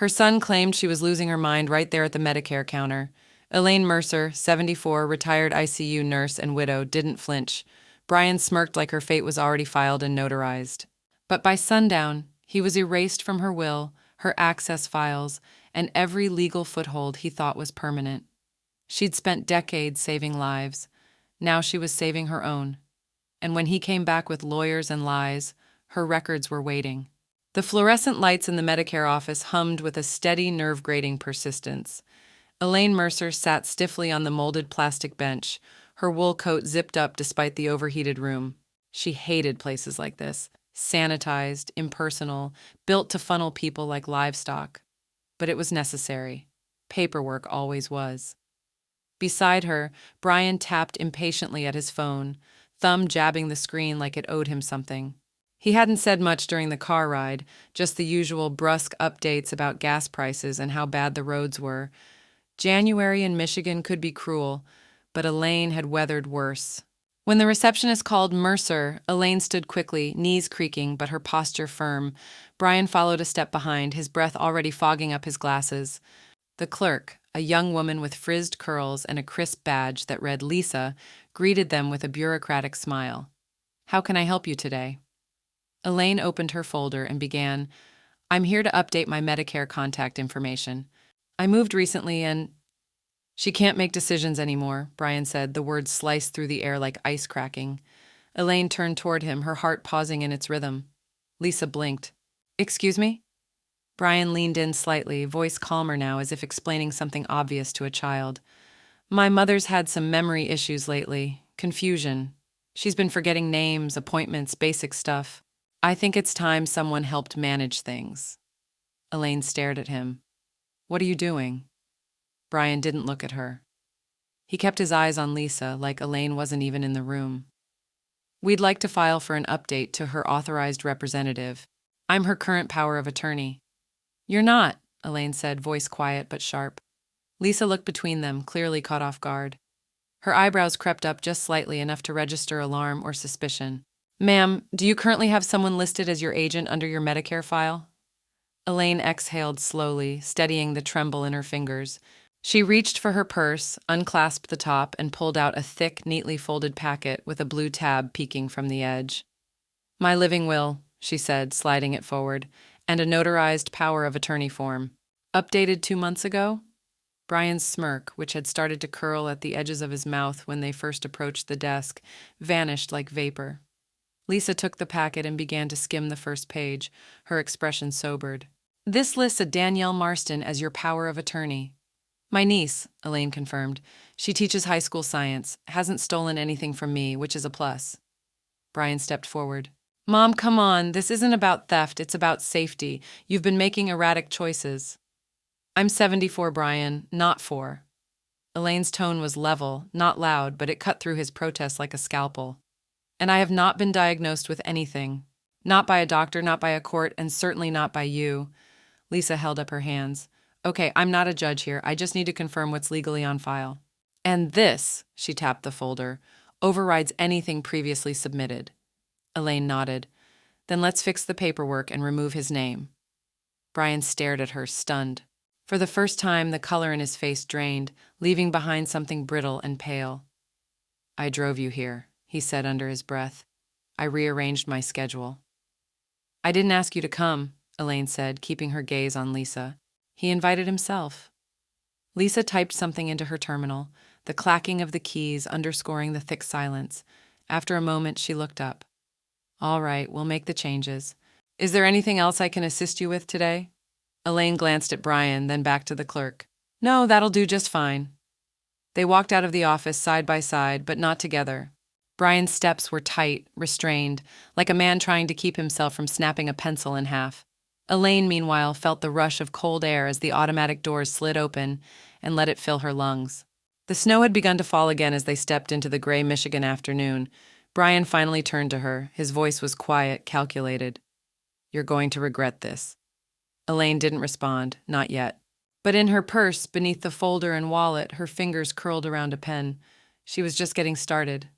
Her son claimed she was losing her mind right there at the Medicare counter. Elaine Mercer, 74, retired ICU nurse and widow, didn't flinch. Brian smirked like her fate was already filed and notarized. But by sundown, he was erased from her will, her access files, and every legal foothold he thought was permanent. She'd spent decades saving lives. Now she was saving her own. And when he came back with lawyers and lies, her records were waiting. The fluorescent lights in the Medicare office hummed with a steady, nerve-grating persistence. Elaine Mercer sat stiffly on the molded plastic bench, her wool coat zipped up despite the overheated room. She hated places like this, sanitized, impersonal, built to funnel people like livestock. But it was necessary. Paperwork always was. Beside her, Brian tapped impatiently at his phone, thumb jabbing the screen like it owed him something. He hadn't said much during the car ride, just the usual brusque updates about gas prices and how bad the roads were. January in Michigan could be cruel, but Elaine had weathered worse. When the receptionist called Mercer, Elaine stood quickly, knees creaking but her posture firm. Brian followed a step behind, his breath already fogging up his glasses. The clerk, a young woman with frizzed curls and a crisp badge that read Lisa, greeted them with a bureaucratic smile. "How can I help you today?" Elaine opened her folder and began, "I'm here to update my Medicare contact information. I moved recently and—" "She can't make decisions anymore," Brian said, the words sliced through the air like ice cracking. Elaine turned toward him, her heart pausing in its rhythm. Lisa blinked. "Excuse me?" Brian leaned in slightly, voice calmer now, as if explaining something obvious to a child. "My mother's had some memory issues lately. Confusion. She's been forgetting names, appointments, basic stuff. I think it's time someone helped manage things." Elaine stared at him. "What are you doing?" Brian didn't look at her. He kept his eyes on Lisa, like Elaine wasn't even in the room. "We'd like to file for an update to her authorized representative. I'm her current power of attorney." "You're not," Elaine said, voice quiet but sharp. Lisa looked between them, clearly caught off guard. Her eyebrows crept up just slightly, enough to register alarm or suspicion. "Ma'am, do you currently have someone listed as your agent under your Medicare file?" Elaine exhaled slowly, steadying the tremble in her fingers. She reached for her purse, unclasped the top, and pulled out a thick, neatly folded packet with a blue tab peeking from the edge. "My living will," she said, sliding it forward, "and a notarized power of attorney form. Updated 2 months ago?" Brian's smirk, which had started to curl at the edges of his mouth when they first approached the desk, vanished like vapor. Lisa took the packet and began to skim the first page, her expression sobered. "This lists a Danielle Marston as your power of attorney." "My niece," Elaine confirmed. "She teaches high school science, hasn't stolen anything from me, which is a plus." Brian stepped forward. "Mom, come on, this isn't about theft, it's about safety. You've been making erratic choices." "I'm 74, Brian, not 4. Elaine's tone was level, not loud, but it cut through his protest like a scalpel. "And I have not been diagnosed with anything. Not by a doctor, not by a court, and certainly not by you." Lisa held up her hands. "Okay, I'm not a judge here. I just need to confirm what's legally on file. And this," she tapped the folder, "overrides anything previously submitted." Elaine nodded. "Then let's fix the paperwork and remove his name." Brian stared at her, stunned. For the first time, the color in his face drained, leaving behind something brittle and pale. "I drove you here," he said under his breath. "I rearranged my schedule." "I didn't ask you to come," Elaine said, keeping her gaze on Lisa. "He invited himself." Lisa typed something into her terminal, the clacking of the keys underscoring the thick silence. After a moment, she looked up. "All right, we'll make the changes. Is there anything else I can assist you with today?" Elaine glanced at Brian, then back to the clerk. "No, that'll do just fine." They walked out of the office side by side, but not together. Brian's steps were tight, restrained, like a man trying to keep himself from snapping a pencil in half. Elaine, meanwhile, felt the rush of cold air as the automatic doors slid open and let it fill her lungs. The snow had begun to fall again as they stepped into the gray Michigan afternoon. Brian finally turned to her. His voice was quiet, calculated. "You're going to regret this." Elaine didn't respond, not yet. But in her purse, beneath the folder and wallet, her fingers curled around a pen. She was just getting started.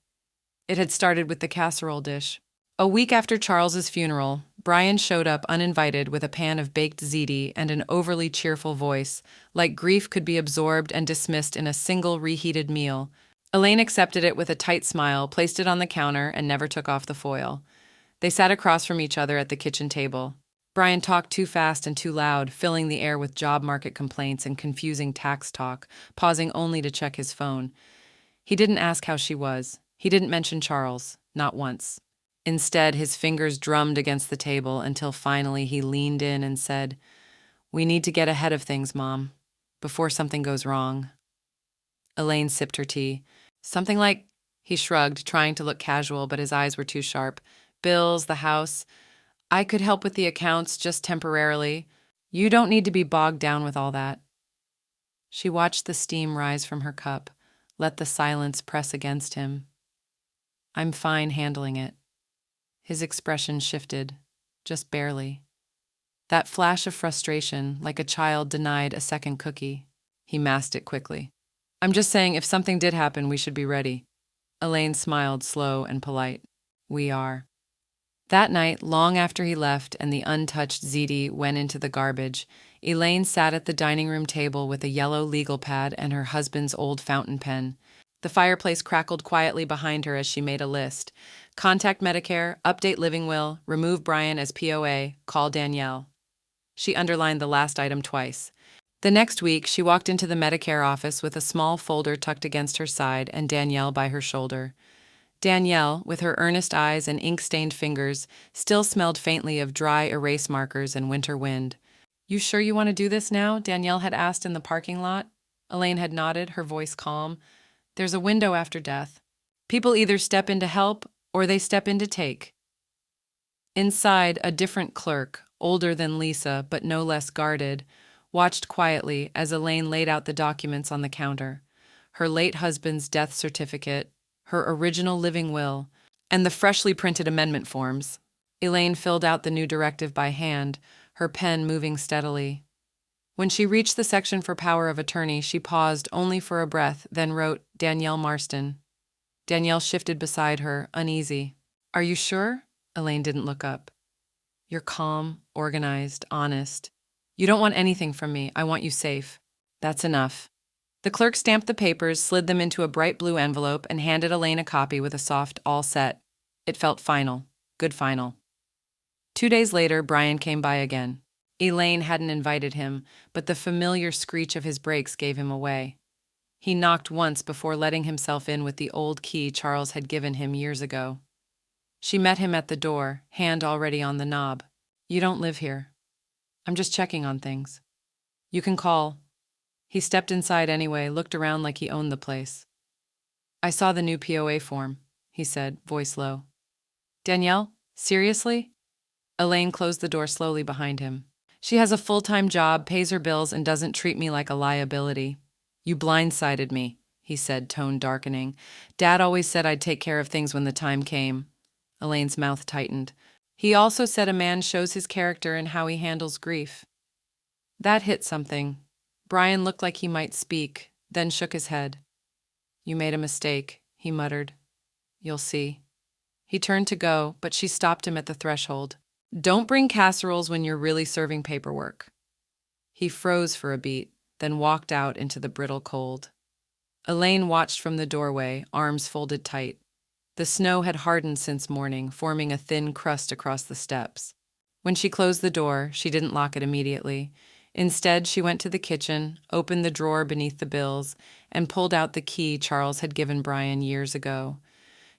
It had started with the casserole dish. A week after Charles's funeral, Brian showed up uninvited with a pan of baked ziti and an overly cheerful voice, like grief could be absorbed and dismissed in a single reheated meal. Elaine accepted it with a tight smile, placed it on the counter, and never took off the foil. They sat across from each other at the kitchen table. Brian talked too fast and too loud, filling the air with job market complaints and confusing tax talk, pausing only to check his phone. He didn't ask how she was. He didn't mention Charles, not once. Instead, his fingers drummed against the table until finally he leaned in and said, "We need to get ahead of things, Mom, before something goes wrong." Elaine sipped her tea. "Something like," he shrugged, trying to look casual, but his eyes were too sharp. "Bills, the house. I could help with the accounts just temporarily. You don't need to be bogged down with all that." She watched the steam rise from her cup, let the silence press against him. "I'm fine handling it." His expression shifted, just barely. That flash of frustration, like a child denied a second cookie. He masked it quickly. "I'm just saying if something did happen, we should be ready." Elaine smiled, slow and polite. "We are." That night, long after he left and the untouched ziti went into the garbage, Elaine sat at the dining room table with a yellow legal pad and her husband's old fountain pen. The fireplace crackled quietly behind her as she made a list. Contact Medicare, update living will, remove Brian as POA, call Danielle. She underlined the last item twice. The next week, she walked into the Medicare office with a small folder tucked against her side and Danielle by her shoulder. Danielle, with her earnest eyes and ink-stained fingers, still smelled faintly of dry erase markers and winter wind. "You sure you want to do this now?" Danielle had asked in the parking lot. Elaine had nodded, her voice calm. "There's a window after death. People either step in to help or they step in to take." Inside, a different clerk, older than Lisa but no less guarded, watched quietly as Elaine laid out the documents on the counter. Her late husband's death certificate, her original living will, and the freshly printed amendment forms. Elaine filled out the new directive by hand, her pen moving steadily. When she reached the section for power of attorney, she paused only for a breath, then wrote, "Danielle Marston." Danielle shifted beside her, uneasy. "Are you sure?" Elaine didn't look up. "You're calm, organized, honest. You don't want anything from me. I want you safe." "That's enough." The clerk stamped the papers, slid them into a bright blue envelope, and handed Elaine a copy with a soft "all set." It felt final. Good final. 2 days later, Brian came by again. Elaine hadn't invited him, but the familiar screech of his brakes gave him away. He knocked once before letting himself in with the old key Charles had given him years ago. She met him at the door, hand already on the knob. "You don't live here. I'm just checking on things. You can call." He stepped inside anyway, looked around like he owned the place. "I saw the new POA form," he said, voice low. "Danielle? Seriously?" Elaine closed the door slowly behind him. "She has a full-time job, pays her bills, and doesn't treat me like a liability." "You blindsided me," he said, tone darkening. "Dad always said I'd take care of things when the time came." Elaine's mouth tightened. "He also said a man shows his character in how he handles grief." That hit something. Brian looked like he might speak, then shook his head. "You made a mistake," he muttered. "You'll see." He turned to go, but she stopped him at the threshold. "Don't bring casseroles when you're really serving paperwork." He froze for a beat, then walked out into the brittle cold. Elaine watched from the doorway, arms folded tight. The snow had hardened since morning, forming a thin crust across the steps. When she closed the door, she didn't lock it immediately. Instead, she went to the kitchen, opened the drawer beneath the bills, and pulled out the key Charles had given Brian years ago.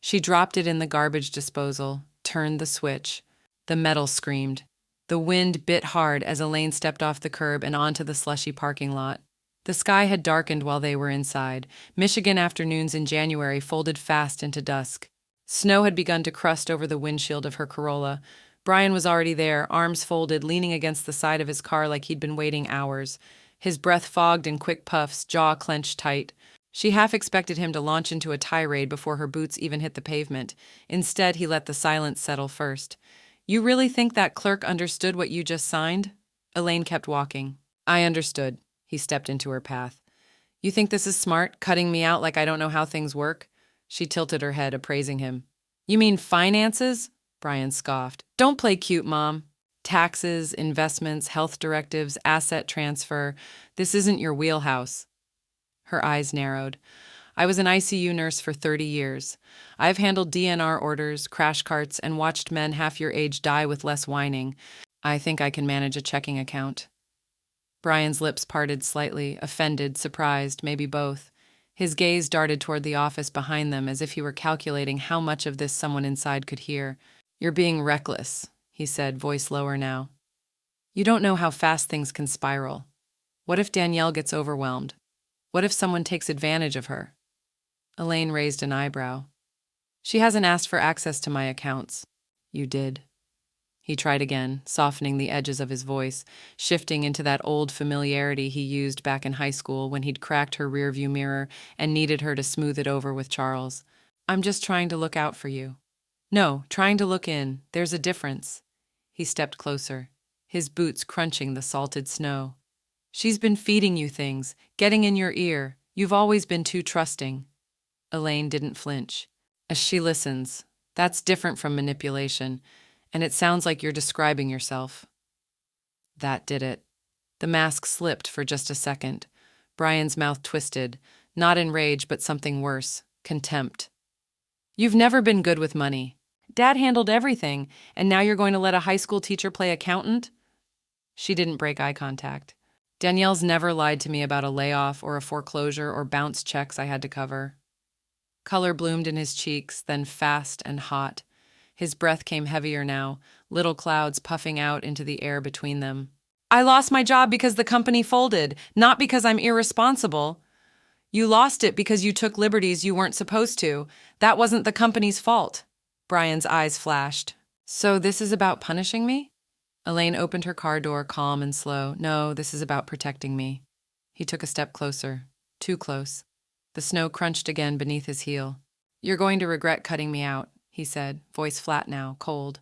She dropped it in the garbage disposal, turned the switch. The metal screamed. The wind bit hard as Elaine stepped off the curb and onto the slushy parking lot. The sky had darkened while they were inside. Michigan afternoons in January folded fast into dusk. Snow had begun to crust over the windshield of her Corolla. Brian was already there, arms folded, leaning against the side of his car like he'd been waiting hours. His breath fogged in quick puffs, jaw clenched tight. She half expected him to launch into a tirade before her boots even hit the pavement. Instead, he let the silence settle first. "You really think that clerk understood what you just signed?" Elaine kept walking. "I understood." He stepped into her path. "You think this is smart, cutting me out like I don't know how things work?" She tilted her head, appraising him. "You mean finances?" Brian scoffed. Don't play cute, Mom. Taxes, investments, health directives, asset transfer. This isn't your wheelhouse. Her eyes narrowed. I was an ICU nurse for 30 years. I've handled DNR orders, crash carts, and watched men half your age die with less whining. I think I can manage a checking account. Brian's lips parted slightly, offended, surprised, maybe both. His gaze darted toward the office behind them as if he were calculating how much of this someone inside could hear. You're being reckless, he said, voice lower now. You don't know how fast things can spiral. What if Danielle gets overwhelmed? What if someone takes advantage of her? Elaine raised an eyebrow. She hasn't asked for access to my accounts. You did. He tried again, softening the edges of his voice, shifting into that old familiarity he used back in high school when he'd cracked her rearview mirror and needed her to smooth it over with Charles. I'm just trying to look out for you. No, trying to look in. There's a difference. He stepped closer, his boots crunching the salted snow. She's been feeding you things, getting in your ear. You've always been too trusting. Elaine didn't flinch. As she listens, that's different from manipulation, and it sounds like you're describing yourself. That did it. The mask slipped for just a second. Brian's mouth twisted, not in rage but something worse, contempt. You've never been good with money. Dad handled everything, and now you're going to let a high school teacher play accountant? She didn't break eye contact. Danielle's never lied to me about a layoff or a foreclosure or bounce checks I had to cover. Color bloomed in his cheeks, then fast and hot. His breath came heavier now, little clouds puffing out into the air between them. I lost my job because the company folded, not because I'm irresponsible. You lost it because you took liberties you weren't supposed to. That wasn't the company's fault. Brian's eyes flashed. So this is about punishing me? Elaine opened her car door, calm and slow. No, this is about protecting me. He took a step closer. Too close. The snow crunched again beneath his heel. You're going to regret cutting me out, he said, voice flat now, cold.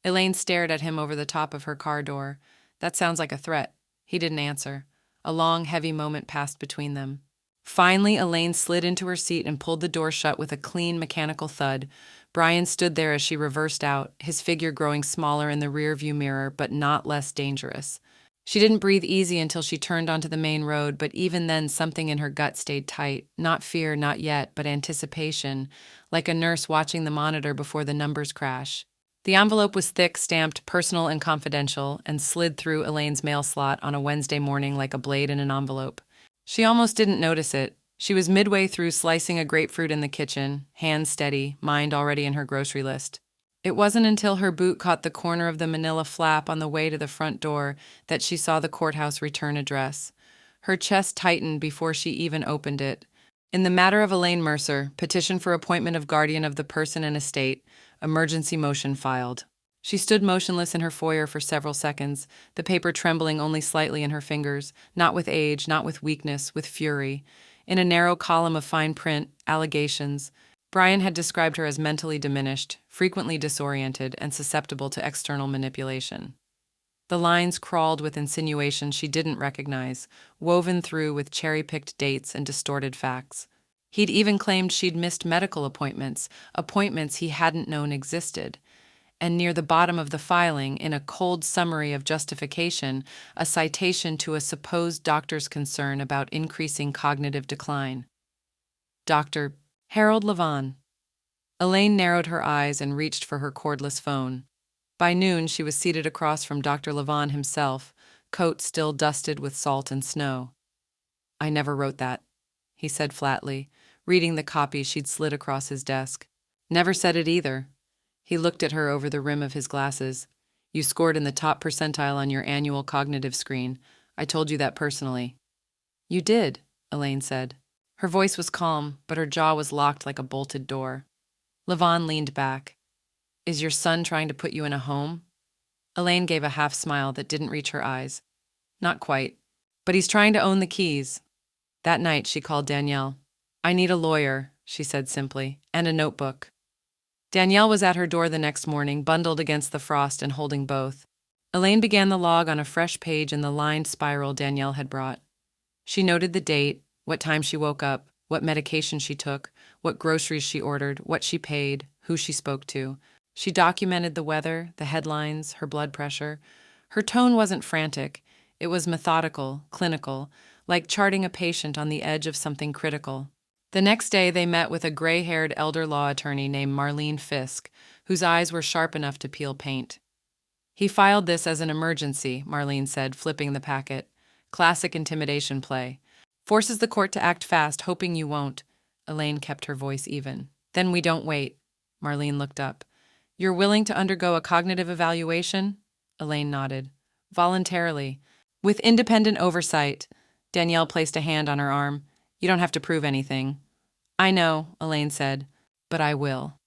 Elaine stared at him over the top of her car door. That sounds like a threat. He didn't answer. A long, heavy moment passed between them. Finally, Elaine slid into her seat and pulled the door shut with a clean, mechanical thud. Brian stood there as she reversed out, his figure growing smaller in the rearview mirror, but not less dangerous. She didn't breathe easy until she turned onto the main road, but even then something in her gut stayed tight. Not fear, not yet, but anticipation, like a nurse watching the monitor before the numbers crash. The envelope was thick, stamped personal and confidential, and slid through Elaine's mail slot on a Wednesday morning like a blade in an envelope. She almost didn't notice it. She was midway through slicing a grapefruit in the kitchen, hands steady, mind already in her grocery list. It wasn't until her boot caught the corner of the manila flap on the way to the front door that she saw the courthouse return address. Her chest tightened before she even opened it. In the matter of Elaine Mercer, petition for appointment of guardian of the person and estate, emergency motion filed. She stood motionless in her foyer for several seconds, the paper trembling only slightly in her fingers, not with age, not with weakness, with fury. In a narrow column of fine print, allegations. Brian had described her as mentally diminished, frequently disoriented, and susceptible to external manipulation. The lines crawled with insinuations she didn't recognize, woven through with cherry-picked dates and distorted facts. He'd even claimed she'd missed medical appointments, appointments he hadn't known existed. And near the bottom of the filing, in a cold summary of justification, a citation to a supposed doctor's concern about increasing cognitive decline. Dr. Harold Levon. Elaine narrowed her eyes and reached for her cordless phone. By noon, she was seated across from Dr. Levon himself, coat still dusted with salt and snow. I never wrote that, he said flatly, reading the copy she'd slid across his desk. Never said it either. He looked at her over the rim of his glasses. You scored in the top percentile on your annual cognitive screen. I told you that personally. You did, Elaine said. Her voice was calm, but her jaw was locked like a bolted door. Levon leaned back. Is your son trying to put you in a home? Elaine gave a half smile that didn't reach her eyes. Not quite. But he's trying to own the keys. That night, she called Danielle. I need a lawyer, she said simply, and a notebook. Danielle was at her door the next morning, bundled against the frost and holding both. Elaine began the log on a fresh page in the lined spiral Danielle had brought. She noted the date, what time she woke up, what medication she took, what groceries she ordered, what she paid, who she spoke to. She documented the weather, the headlines, her blood pressure. Her tone wasn't frantic. It was methodical, clinical, like charting a patient on the edge of something critical. The next day, they met with a gray-haired elder law attorney named Marlene Fisk, whose eyes were sharp enough to peel paint. "He filed this as an emergency," Marlene said, flipping the packet. "Classic intimidation play. Forces the court to act fast, hoping you won't." Elaine kept her voice even. "Then we don't wait." Marlene looked up. "You're willing to undergo a cognitive evaluation?" Elaine nodded. "Voluntarily. With independent oversight." Danielle placed a hand on her arm. "You don't have to prove anything." "I know," Elaine said, "but I will."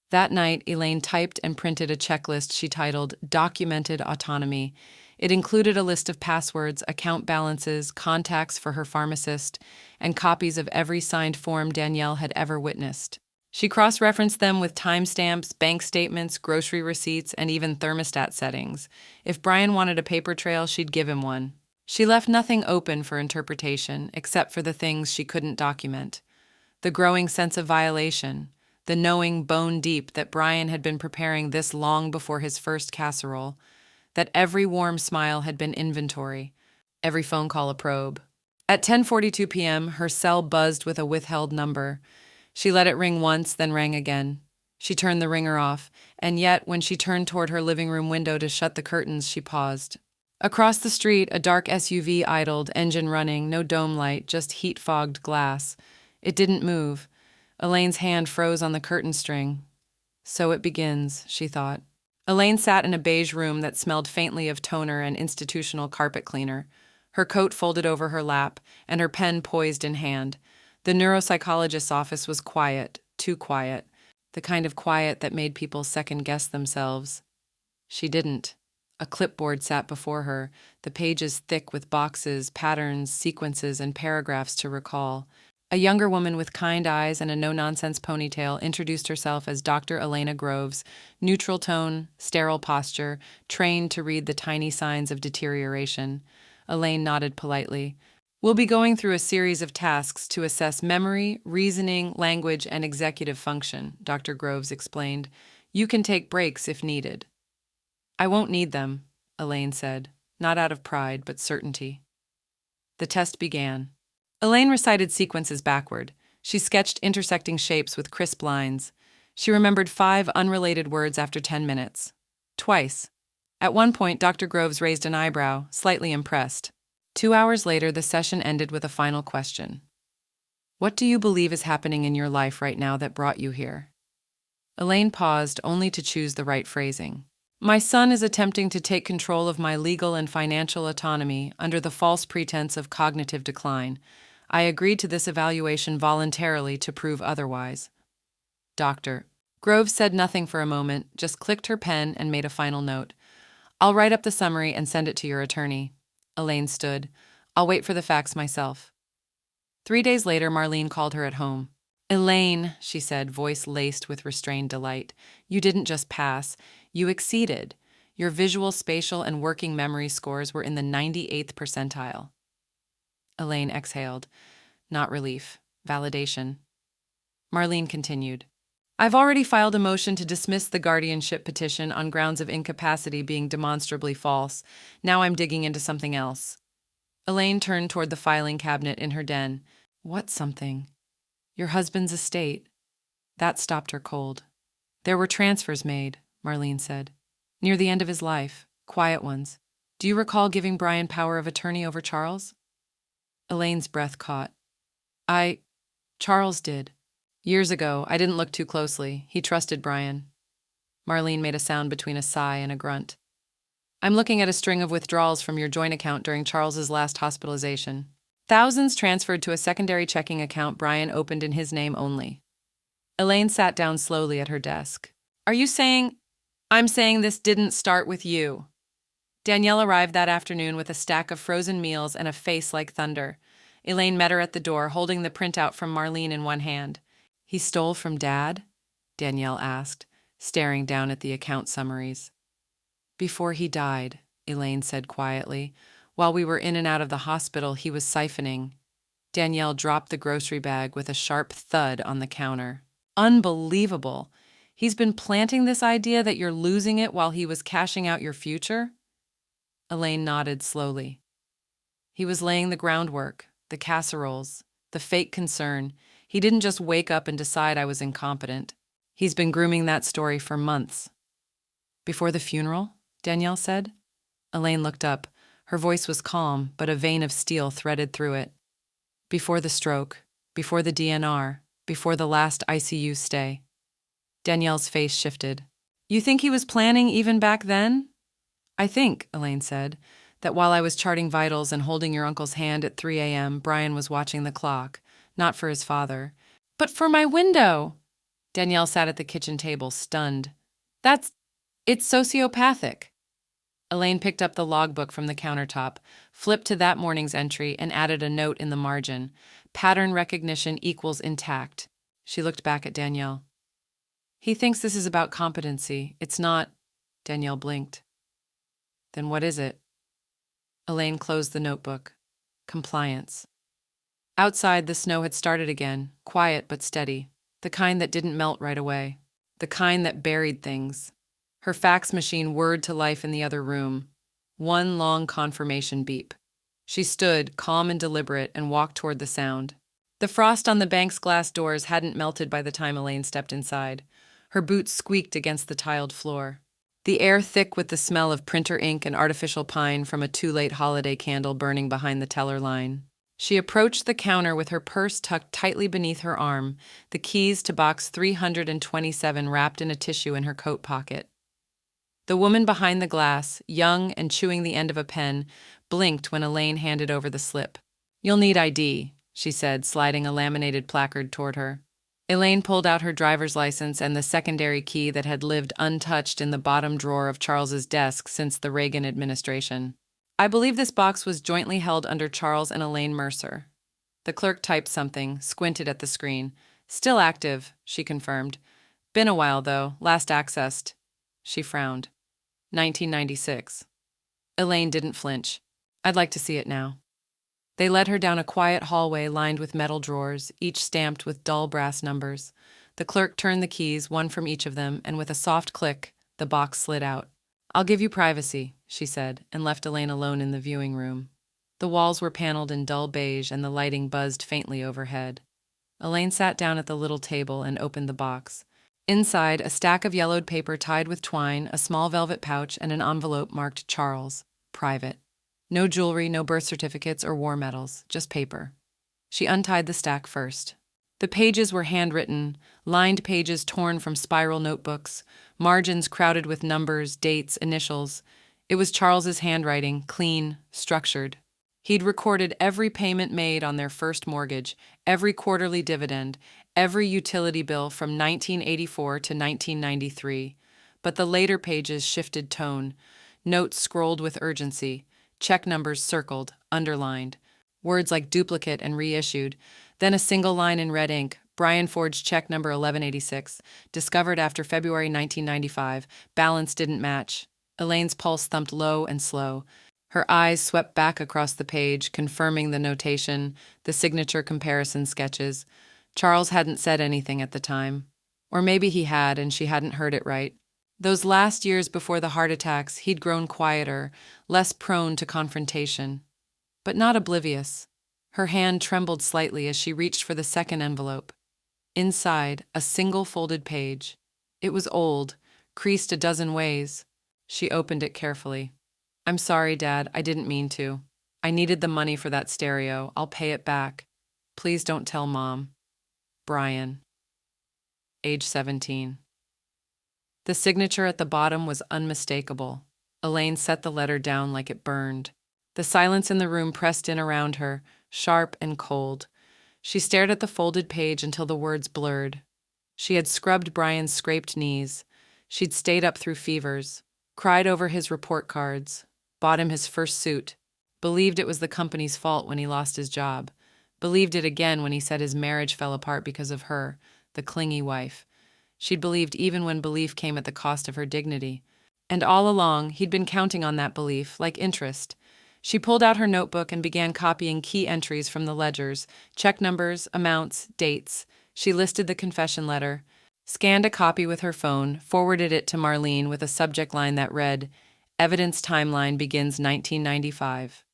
That night, Elaine typed and printed a checklist she titled Documented Autonomy. It included a list of passwords, account balances, contacts for her pharmacist, and copies of every signed form Danielle had ever witnessed. She cross-referenced them with timestamps, bank statements, grocery receipts, and even thermostat settings. If Brian wanted a paper trail, she'd give him one. She left nothing open for interpretation, except for the things she couldn't document. The growing sense of violation, the knowing bone deep that Brian had been preparing this long before his first casserole, that every warm smile had been inventory, every phone call a probe. At 10:42 p.m., her cell buzzed with a withheld number. She let it ring once, then rang again. She turned the ringer off, and yet, when she turned toward her living room window to shut the curtains, she paused. Across the street, a dark SUV idled, engine running, no dome light, just heat-fogged glass. It didn't move. Elaine's hand froze on the curtain string. So it begins, she thought. Elaine sat in a beige room that smelled faintly of toner and institutional carpet cleaner, her coat folded over her lap, and her pen poised in hand. The neuropsychologist's office was quiet, too quiet, the kind of quiet that made people second-guess themselves. She didn't. A clipboard sat before her, the pages thick with boxes, patterns, sequences, and paragraphs to recall. A younger woman with kind eyes and a no-nonsense ponytail introduced herself as Dr. Elena Groves, neutral tone, sterile posture, trained to read the tiny signs of deterioration. Elaine nodded politely. "We'll be going through a series of tasks to assess memory, reasoning, language, and executive function," Dr. Groves explained. "You can take breaks if needed." "I won't need them," Elaine said, not out of pride, but certainty. The test began. Elaine recited sequences backward. She sketched intersecting shapes with crisp lines. She remembered 5 unrelated words after 10 minutes. Twice. At one point, Dr. Groves raised an eyebrow, slightly impressed. 2 hours later, the session ended with a final question. "What do you believe is happening in your life right now that brought you here?" Elaine paused, only to choose the right phrasing. "My son is attempting to take control of my legal and financial autonomy under the false pretense of cognitive decline. I agreed to this evaluation voluntarily to prove otherwise." Doctor. Groves said nothing for a moment, just clicked her pen and made a final note. "I'll write up the summary and send it to your attorney." Elaine stood. "I'll wait for the facts myself." 3 days later, Marlene called her at home. "Elaine," she said, voice laced with restrained delight, "you didn't just pass. You exceeded. Your visual, spatial, and working memory scores were in the 98th percentile. Elaine exhaled. Not relief. Validation. Marlene continued. "I've already filed a motion to dismiss the guardianship petition on grounds of incapacity being demonstrably false. Now I'm digging into something else." Elaine turned toward the filing cabinet in her den. "What something?" "Your husband's estate." That stopped her cold. "There were transfers made," Marlene said. "Near the end of his life. Quiet ones. Do you recall giving Brian power of attorney over Charles?" Elaine's breath caught. Charles did. Years ago, I didn't look too closely. He trusted Brian." Marlene made a sound between a sigh and a grunt. "I'm looking at a string of withdrawals from your joint account during Charles's last hospitalization. Thousands transferred to a secondary checking account Brian opened in his name only." Elaine sat down slowly at her desk. "Are you saying—" "I'm saying this didn't start with you." Danielle arrived that afternoon with a stack of frozen meals and a face like thunder. Elaine met her at the door, holding the printout from Marlene in one hand. "He stole from Dad?" Danielle asked, staring down at the account summaries. "Before he died," Elaine said quietly. "While we were in and out of the hospital, he was siphoning." Danielle dropped the grocery bag with a sharp thud on the counter. "Unbelievable! He's been planting this idea that you're losing it while he was cashing out your future? Elaine nodded slowly. He was laying the groundwork, the casseroles, the fake concern. He didn't just wake up and decide I was incompetent. He's been grooming that story for months. Before the funeral? Danielle said. Elaine looked up. Her voice was calm, but a vein of steel threaded through it. Before the stroke, before the DNR, before the last ICU stay. Danielle's face shifted. You think he was planning even back then? I think, Elaine said, that while I was charting vitals and holding your uncle's hand at 3 a.m., Brian was watching the clock, not for his father, but for my window. Danielle sat at the kitchen table, stunned. It's sociopathic. Elaine picked up the logbook from the countertop, flipped to that morning's entry, and added a note in the margin. Pattern recognition equals intact. She looked back at Danielle. He thinks this is about competency. It's not. Danielle blinked. Then what is it? Elaine closed the notebook. Compliance. Outside, the snow had started again, quiet but steady, the kind that didn't melt right away, the kind that buried things. Her fax machine whirred to life in the other room. One long confirmation beep. She stood, calm and deliberate, and walked toward the sound. The frost on the bank's glass doors hadn't melted by the time Elaine stepped inside. Her boots squeaked against the tiled floor. The air thick with the smell of printer ink and artificial pine from a too-late holiday candle burning behind the teller line. She approached the counter with her purse tucked tightly beneath her arm, the keys to box 327 wrapped in a tissue in her coat pocket. The woman behind the glass, young and chewing the end of a pen, blinked when Elaine handed over the slip. You'll need ID, she said, sliding a laminated placard toward her. Elaine pulled out her driver's license and the secondary key that had lived untouched in the bottom drawer of Charles's desk since the Reagan administration. I believe this box was jointly held under Charles and Elaine Mercer. The clerk typed something, squinted at the screen. Still active, she confirmed. Been a while, though. Last accessed. She frowned. 1996. Elaine didn't flinch. I'd like to see it now. They led her down a quiet hallway lined with metal drawers, each stamped with dull brass numbers. The clerk turned the keys, one from each of them, and with a soft click, the box slid out. I'll give you privacy, she said, and left Elaine alone in the viewing room. The walls were paneled in dull beige and the lighting buzzed faintly overhead. Elaine sat down at the little table and opened the box. Inside, a stack of yellowed paper tied with twine, a small velvet pouch, and an envelope marked Charles, private. No jewelry, no birth certificates or war medals, just paper. She untied the stack first. The pages were handwritten, lined pages torn from spiral notebooks, margins crowded with numbers, dates, initials. It was Charles's handwriting, clean, structured. He'd recorded every payment made on their first mortgage, every quarterly dividend, every utility bill from 1984 to 1993. But the later pages shifted tone, notes scrolled with urgency, check numbers circled, underlined, words like duplicate and reissued, then a single line in red ink, Brian forged check number 1186, discovered after February 1995, balance didn't match. Elaine's pulse thumped low and slow. Her eyes swept back across the page, confirming the notation, the signature comparison sketches. Charles hadn't said anything at the time. Or maybe he had and she hadn't heard it right. Those last years before the heart attacks, he'd grown quieter, less prone to confrontation. But not oblivious. Her hand trembled slightly as she reached for the second envelope. Inside, a single folded page. It was old, creased a dozen ways. She opened it carefully. I'm sorry, Dad, I didn't mean to. I needed the money for that stereo. I'll pay it back. Please don't tell Mom. Brian. Age 17. The signature at the bottom was unmistakable. Elaine set the letter down like it burned. The silence in the room pressed in around her, sharp and cold. She stared at the folded page until the words blurred. She had scrubbed Brian's scraped knees. She'd stayed up through fevers, cried over his report cards, bought him his first suit, believed it was the company's fault when he lost his job, believed it again when he said his marriage fell apart because of her, the clingy wife. She'd believed even when belief came at the cost of her dignity. And all along, he'd been counting on that belief, like interest. She pulled out her notebook and began copying key entries from the ledgers, check numbers, amounts, dates. She listed the confession letter. scanned a copy with her phone, forwarded it to Marlene with a subject line that read, "Evidence timeline begins 1995.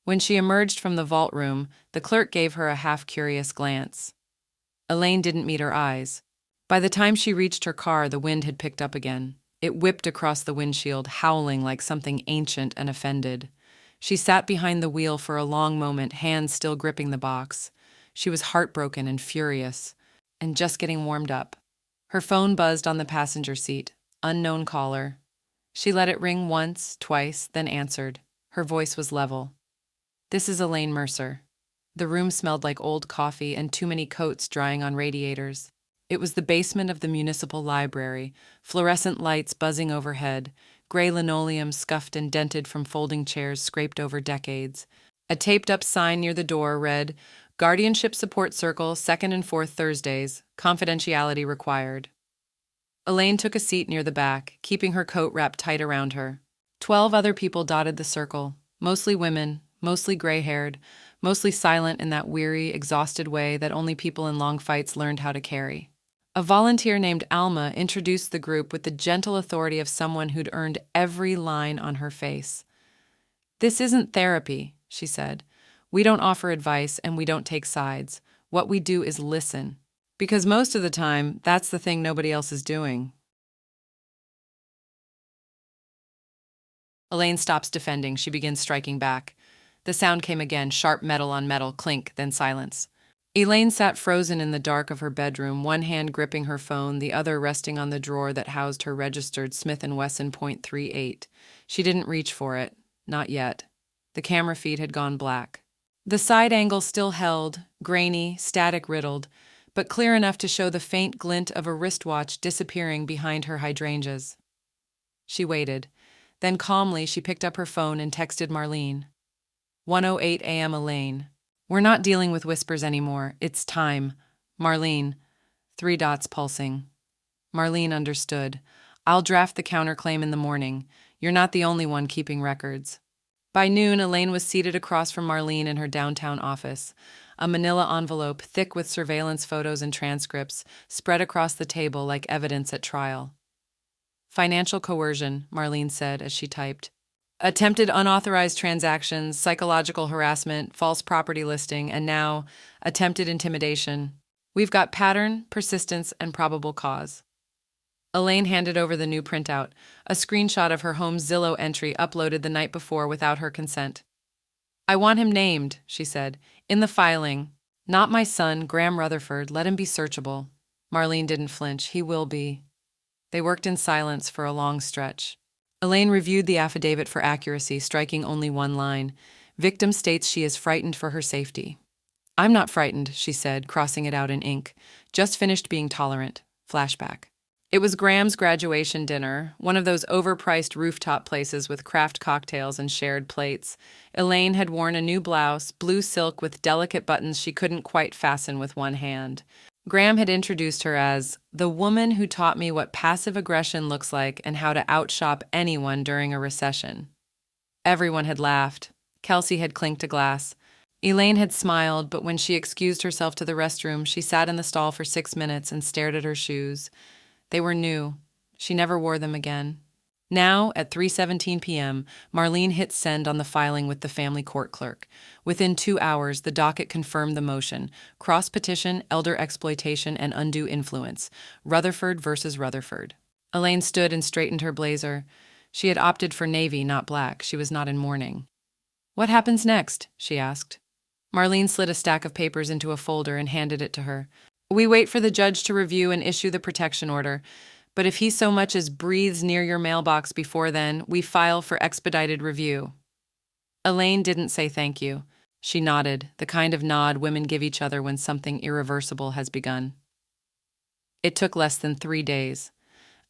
When she emerged from the vault room, the clerk gave her a half-curious glance. Elaine didn't meet her eyes. By the time she reached her car, the wind had picked up again. It whipped across the windshield, howling like something ancient and offended. She sat behind the wheel for a long moment, hands still gripping the box. She was heartbroken and furious, and just getting warmed up. Her phone buzzed on the passenger seat. Unknown caller. She let it ring once, twice, then answered. Her voice was level. "This is Elaine Mercer." The room smelled like old coffee and too many coats drying on radiators. It was the basement of the municipal library, fluorescent lights buzzing overhead, gray linoleum scuffed and dented from folding chairs scraped over decades. A taped-up sign near the door read, "Guardianship Support Circle, 2nd and 4th Thursdays. Confidentiality required." Elaine took a seat near the back, keeping her coat wrapped tight around her. 12 other people dotted the circle, mostly women, mostly gray-haired, mostly silent in that weary, exhausted way that only people in long fights learned how to carry. A volunteer named Alma introduced the group with the gentle authority of someone who'd earned every line on her face. "This isn't therapy," she said. "We don't offer advice and we don't take sides. What we do is listen. Because most of the time, that's the thing nobody else is doing." Elaine stops defending. She begins striking back. The sound came again, sharp metal on metal, clink, then silence. Elaine sat frozen in the dark of her bedroom, one hand gripping her phone, the other resting on the drawer that housed her registered Smith & Wesson .38. She didn't reach for it. Not yet. The camera feed had gone black. The side angle still held, grainy, static-riddled, but clear enough to show the faint glint of a wristwatch disappearing behind her hydrangeas. She waited. Then calmly, she picked up her phone and texted Marlene. 1:08 a.m. Elaine. "We're not dealing with whispers anymore. It's time. Marlene." 3 dots pulsing. Marlene understood. "I'll draft the counterclaim in the morning. You're not the only one keeping records." By noon, Elaine was seated across from Marlene in her downtown office. A manila envelope, thick with surveillance photos and transcripts, spread across the table like evidence at trial. "Financial coercion," Marlene said as she typed. "Attempted unauthorized transactions, psychological harassment, false property listing, and now, attempted intimidation. We've got pattern, persistence, and probable cause." Elaine handed over the new printout, a screenshot of her home Zillow entry uploaded the night before without her consent. "I want him named," she said, "in the filing. Not my son, Graham Rutherford. Let him be searchable." Marlene didn't flinch. "He will be." They worked in silence for a long stretch. Elaine reviewed the affidavit for accuracy, striking only one line. Victim states she is frightened for her safety. "I'm not frightened," she said, crossing it out in ink. "Just finished being tolerant." Flashback. It was Graham's graduation dinner, one of those overpriced rooftop places with craft cocktails and shared plates. Elaine had worn a new blouse, blue silk with delicate buttons she couldn't quite fasten with one hand. Graham had introduced her as the woman who taught me what passive aggression looks like and how to outshop anyone during a recession. Everyone had laughed. Kelsey had clinked a glass. Elaine had smiled, but when she excused herself to the restroom, she sat in the stall for 6 minutes and stared at her shoes. They were new. She never wore them again. Now, at 3:17 p.m., Marlene hit send on the filing with the family court clerk. Within 2 hours, the docket confirmed the motion. Cross-petition, elder exploitation, and undue influence. Rutherford versus Rutherford. Elaine stood and straightened her blazer. She had opted for navy, not black. She was not in mourning. "What happens next?" she asked. Marlene slid a stack of papers into a folder and handed it to her. "We wait for the judge to review and issue the protection order. But if he so much as breathes near your mailbox before then, we file for expedited review." Elaine didn't say thank you. She nodded, the kind of nod women give each other when something irreversible has begun. It took less than 3 days.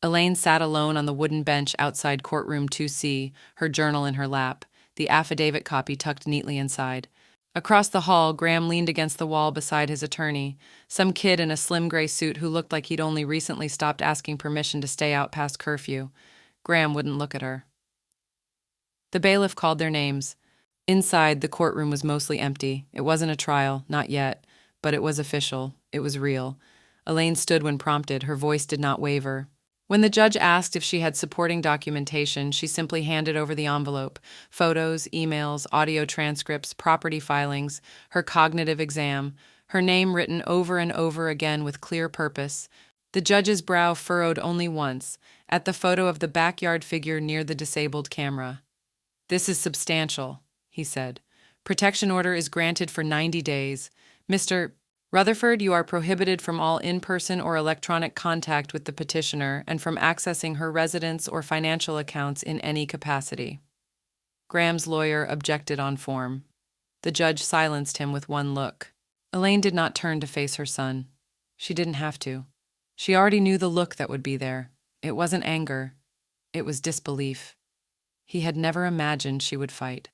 Elaine sat alone on the wooden bench outside courtroom 2C, her journal in her lap, the affidavit copy tucked neatly inside. Across the hall, Graham leaned against the wall beside his attorney, some kid in a slim gray suit who looked like he'd only recently stopped asking permission to stay out past curfew. Graham wouldn't look at her. The bailiff called their names. Inside, the courtroom was mostly empty. It wasn't a trial, not yet, but it was official. It was real. Elaine stood when prompted, her voice did not waver. When the judge asked if she had supporting documentation, she simply handed over the envelope: photos, emails, audio transcripts, property filings, her cognitive exam, her name written over and over again with clear purpose. The judge's brow furrowed only once, at the photo of the backyard figure near the disabled camera. "This is substantial," he said. "Protection order is granted for 90 days. Mr. Rutherford, you are prohibited from all in-person or electronic contact with the petitioner and from accessing her residence or financial accounts in any capacity." Graham's lawyer objected on form. The judge silenced him with one look. Elaine did not turn to face her son. She didn't have to. She already knew the look that would be there. It wasn't anger. It was disbelief. He had never imagined she would fight.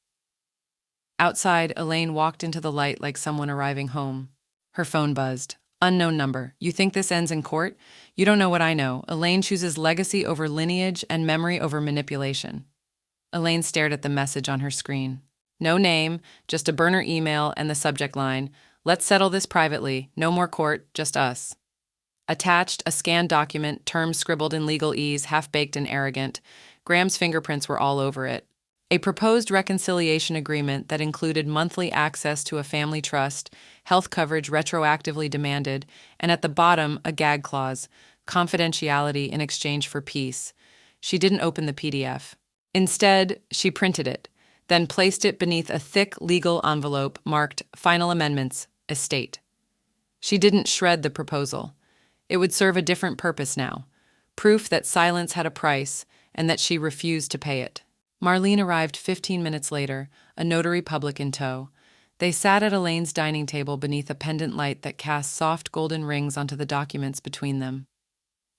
Outside, Elaine walked into the light like someone arriving home. Her phone buzzed. "Unknown number. You think this ends in court? You don't know what I know. Elaine chooses legacy over lineage and memory over manipulation." Elaine stared at the message on her screen. No name, just a burner email and the subject line: "Let's settle this privately. No more court, just us." Attached, a scanned document, terms scribbled in legalese, half-baked and arrogant. Graham's fingerprints were all over it. A proposed reconciliation agreement that included monthly access to a family trust, health coverage retroactively demanded, and at the bottom, a gag clause: confidentiality in exchange for peace. She didn't open the PDF. Instead, she printed it, then placed it beneath a thick legal envelope marked "Final Amendments, Estate." She didn't shred the proposal. It would serve a different purpose now: proof that silence had a price and that she refused to pay it. Marlene arrived 15 minutes later, a notary public in tow. They sat at Elaine's dining table beneath a pendant light that cast soft golden rings onto the documents between them.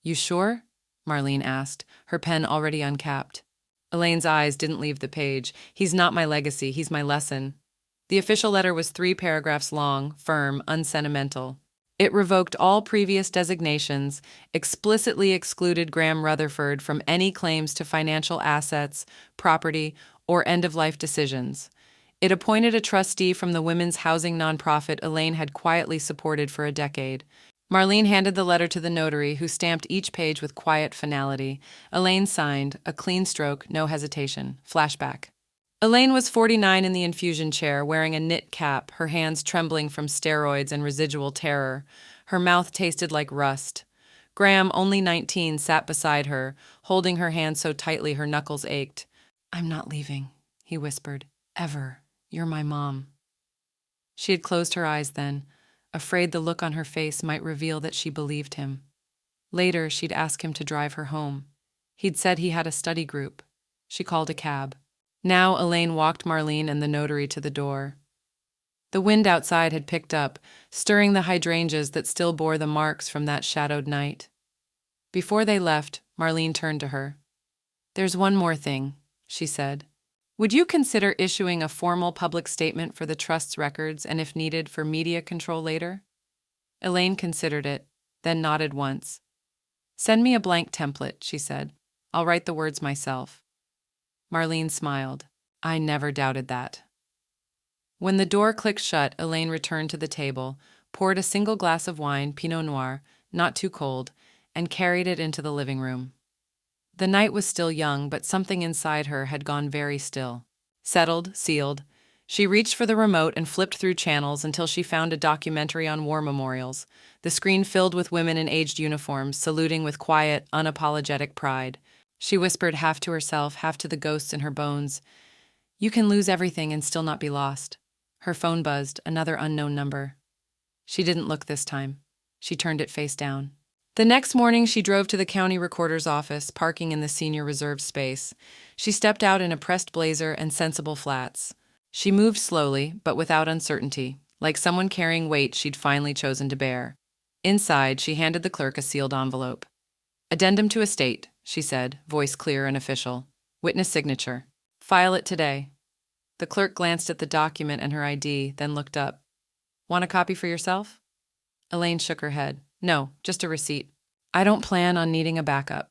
"You sure?" Marlene asked, her pen already uncapped. Elaine's eyes didn't leave the page. "He's not my legacy, he's my lesson." The official letter was 3 paragraphs long, firm, unsentimental. It revoked all previous designations, explicitly excluded Graham Rutherford from any claims to financial assets, property, or end-of-life decisions. It appointed a trustee from the women's housing nonprofit Elaine had quietly supported for a decade. Marlene handed the letter to the notary, who stamped each page with quiet finality. Elaine signed, a clean stroke, no hesitation. Flashback. Elaine was 49 in the infusion chair, wearing a knit cap, her hands trembling from steroids and residual terror. Her mouth tasted like rust. Graham, only 19, sat beside her, holding her hand so tightly her knuckles ached. "I'm not leaving," he whispered. "Ever. You're my mom." She had closed her eyes then, afraid the look on her face might reveal that she believed him. Later, she'd ask him to drive her home. He'd said he had a study group. She called a cab. Now Elaine walked Marlene and the notary to the door. The wind outside had picked up, stirring the hydrangeas that still bore the marks from that shadowed night. Before they left, Marlene turned to her. "There's one more thing," she said. "Would you consider issuing a formal public statement for the trust's records and, if needed, for media control later?" Elaine considered it, then nodded once. "Send me a blank template," she said. "I'll write the words myself." Marlene smiled. "I never doubted that." When the door clicked shut, Elaine returned to the table, poured a single glass of wine, Pinot Noir, not too cold, and carried it into the living room. The night was still young, but something inside her had gone very still. Settled, sealed, she reached for the remote and flipped through channels until she found a documentary on war memorials, the screen filled with women in aged uniforms, saluting with quiet, unapologetic pride. She whispered, half to herself, half to the ghosts in her bones, "You can lose everything and still not be lost." Her phone buzzed, another unknown number. She didn't look this time. She turned it face down. The next morning, she drove to the county recorder's office, parking in the senior reserve space. She stepped out in a pressed blazer and sensible flats. She moved slowly, but without uncertainty, like someone carrying weight she'd finally chosen to bear. Inside, she handed the clerk a sealed envelope. "Addendum to estate," she said, voice clear and official. "Witness signature. File it today." The clerk glanced at the document and her ID, then looked up. "Want a copy for yourself?" Elaine shook her head. "No, just a receipt. I don't plan on needing a backup."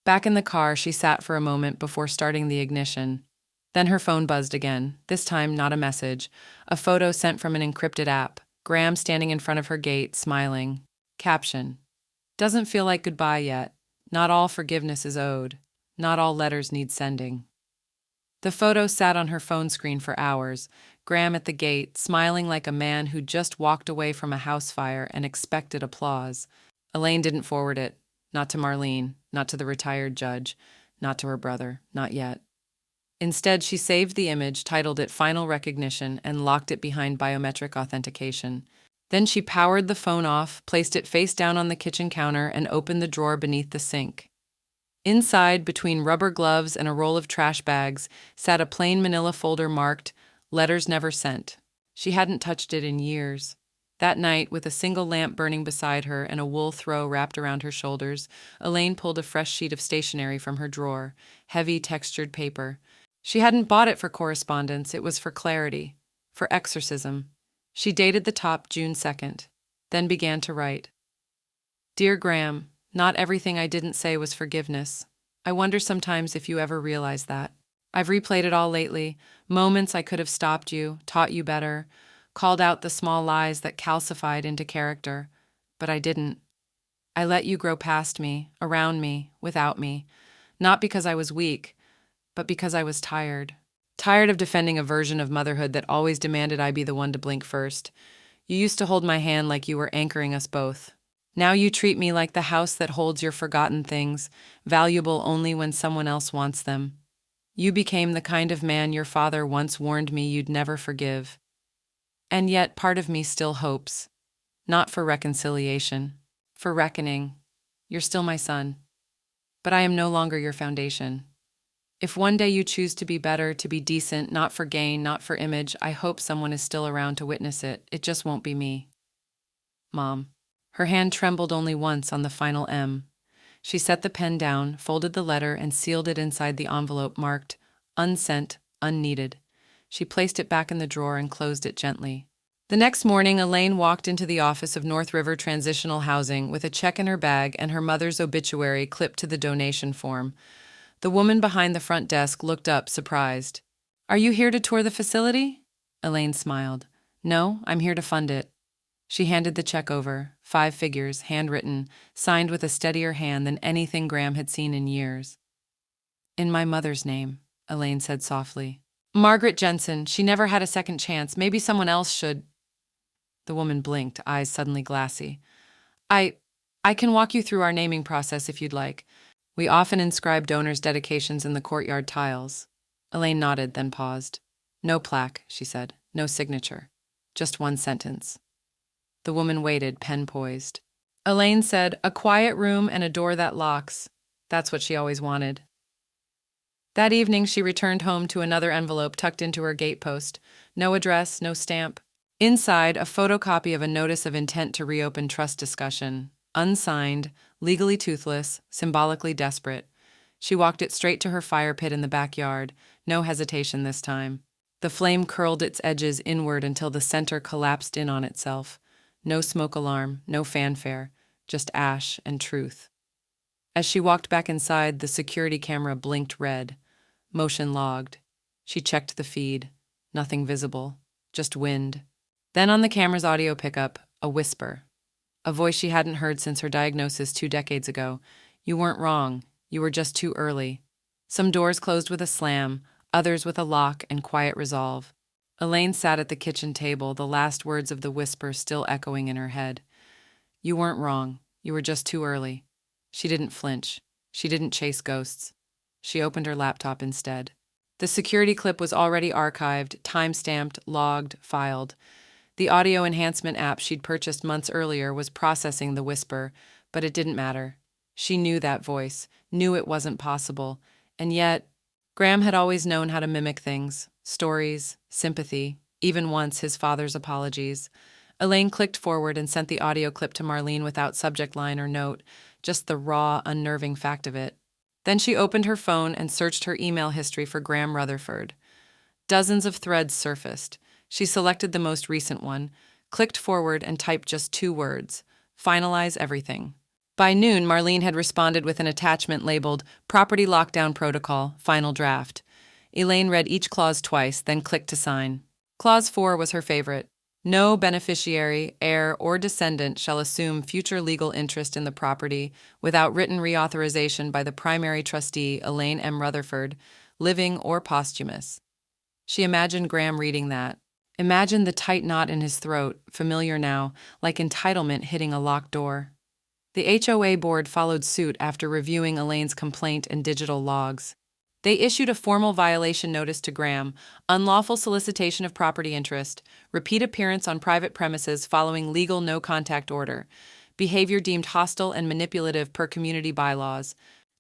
Back in the car, she sat for a moment before starting the ignition. Then her phone buzzed again, this time not a message, a photo sent from an encrypted app. Graham standing in front of her gate, smiling. Caption: Doesn't feel like goodbye yet. Not all forgiveness is owed. Not all letters need sending. The photo sat on her phone screen for hours, Graham at the gate, smiling like a man who just walked away from a house fire and expected applause. Elaine didn't forward it. Not to Marlene, not to the retired judge, not to her brother, not yet. Instead, she saved the image, titled it Final Recognition, and locked it behind biometric authentication. Then she powered the phone off, placed it face down on the kitchen counter, and opened the drawer beneath the sink. Inside, between rubber gloves and a roll of trash bags, sat a plain manila folder marked, Letters Never Sent. She hadn't touched it in years. That night, with a single lamp burning beside her and a wool throw wrapped around her shoulders, Elaine pulled a fresh sheet of stationery from her drawer, heavy, textured paper. She hadn't bought it for correspondence, it was for clarity, for exorcism. She dated the top June 2nd, then began to write. Dear Graham, not everything I didn't say was forgiveness. I wonder sometimes if you ever realize that. I've replayed it all lately, moments I could have stopped you, taught you better, called out the small lies that calcified into character, but I didn't. I let you grow past me, around me, without me, not because I was weak, but because I was tired. Tired of defending a version of motherhood that always demanded I be the one to blink first. You used to hold my hand like you were anchoring us both. Now you treat me like the house that holds your forgotten things, valuable only when someone else wants them. You became the kind of man your father once warned me you'd never forgive. And yet part of me still hopes. Not for reconciliation, for reckoning. You're still my son. But I am no longer your foundation. If one day you choose to be better, to be decent, not for gain, not for image, I hope someone is still around to witness it. It just won't be me. Mom. Her hand trembled only once on the final M. She set the pen down, folded the letter, and sealed it inside the envelope marked, Unsent, Unneeded. She placed it back in the drawer and closed it gently. The next morning, Elaine walked into the office of North River Transitional Housing with a check in her bag and her mother's obituary clipped to the donation form. The woman behind the front desk looked up, surprised. Are you here to tour the facility? Elaine smiled. No, I'm here to fund it. She handed the check over, 5 figures, handwritten, signed with a steadier hand than anything Graham had seen in years. In my mother's name, Elaine said softly. Margaret Jensen, she never had a second chance. Maybe someone else should. The woman blinked, eyes suddenly glassy. I can walk you through our naming process if you'd like. We often inscribe donors' dedications in the courtyard tiles. Elaine nodded, then paused. No plaque, she said. No signature. Just one sentence. The woman waited, pen poised. Elaine said, a quiet room and a door that locks. That's what she always wanted. That evening, she returned home to another envelope tucked into her gatepost. No address, no stamp. Inside, a photocopy of a notice of intent to reopen trust discussion. Unsigned, legally toothless, symbolically desperate. She walked it straight to her fire pit in the backyard. No hesitation this time. The flame curled its edges inward until the center collapsed in on itself. No smoke alarm, no fanfare, just ash and truth. As she walked back inside, the security camera blinked red. Motion logged. She checked the feed. Nothing visible. Just wind. Then on the camera's audio pickup, a whisper. A voice she hadn't heard since her diagnosis 2 decades ago. You weren't wrong. You were just too early. Some doors closed with a slam, others with a lock and quiet resolve. Elaine sat at the kitchen table, the last words of the whisper still echoing in her head. You weren't wrong. You were just too early. She didn't flinch. She didn't chase ghosts. She opened her laptop instead. The security clip was already archived, time-stamped, logged, filed. The audio enhancement app she'd purchased months earlier was processing the whisper, but it didn't matter. She knew that voice, knew it wasn't possible, and yet, Graham had always known how to mimic things. Stories, sympathy, even once his father's apologies. Elaine clicked forward and sent the audio clip to Marlene without subject line or note, just the raw, unnerving fact of it. Then she opened her phone and searched her email history for Graham Rutherford. Dozens of threads surfaced. She selected the most recent one, clicked forward and typed just 2 words, finalize everything. By noon, Marlene had responded with an attachment labeled Property Lockdown Protocol, Final Draft. Elaine read each clause twice, then clicked to sign. Clause 4 was her favorite. No beneficiary, heir, or descendant shall assume future legal interest in the property without written reauthorization by the primary trustee, Elaine M. Rutherford, living or posthumous. She imagined Graham reading that. Imagined the tight knot in his throat, familiar now, like entitlement hitting a locked door. The HOA board followed suit after reviewing Elaine's complaint and digital logs. They issued a formal violation notice to Graham: unlawful solicitation of property interest, repeat appearance on private premises following legal no-contact order, behavior deemed hostile and manipulative per community bylaws.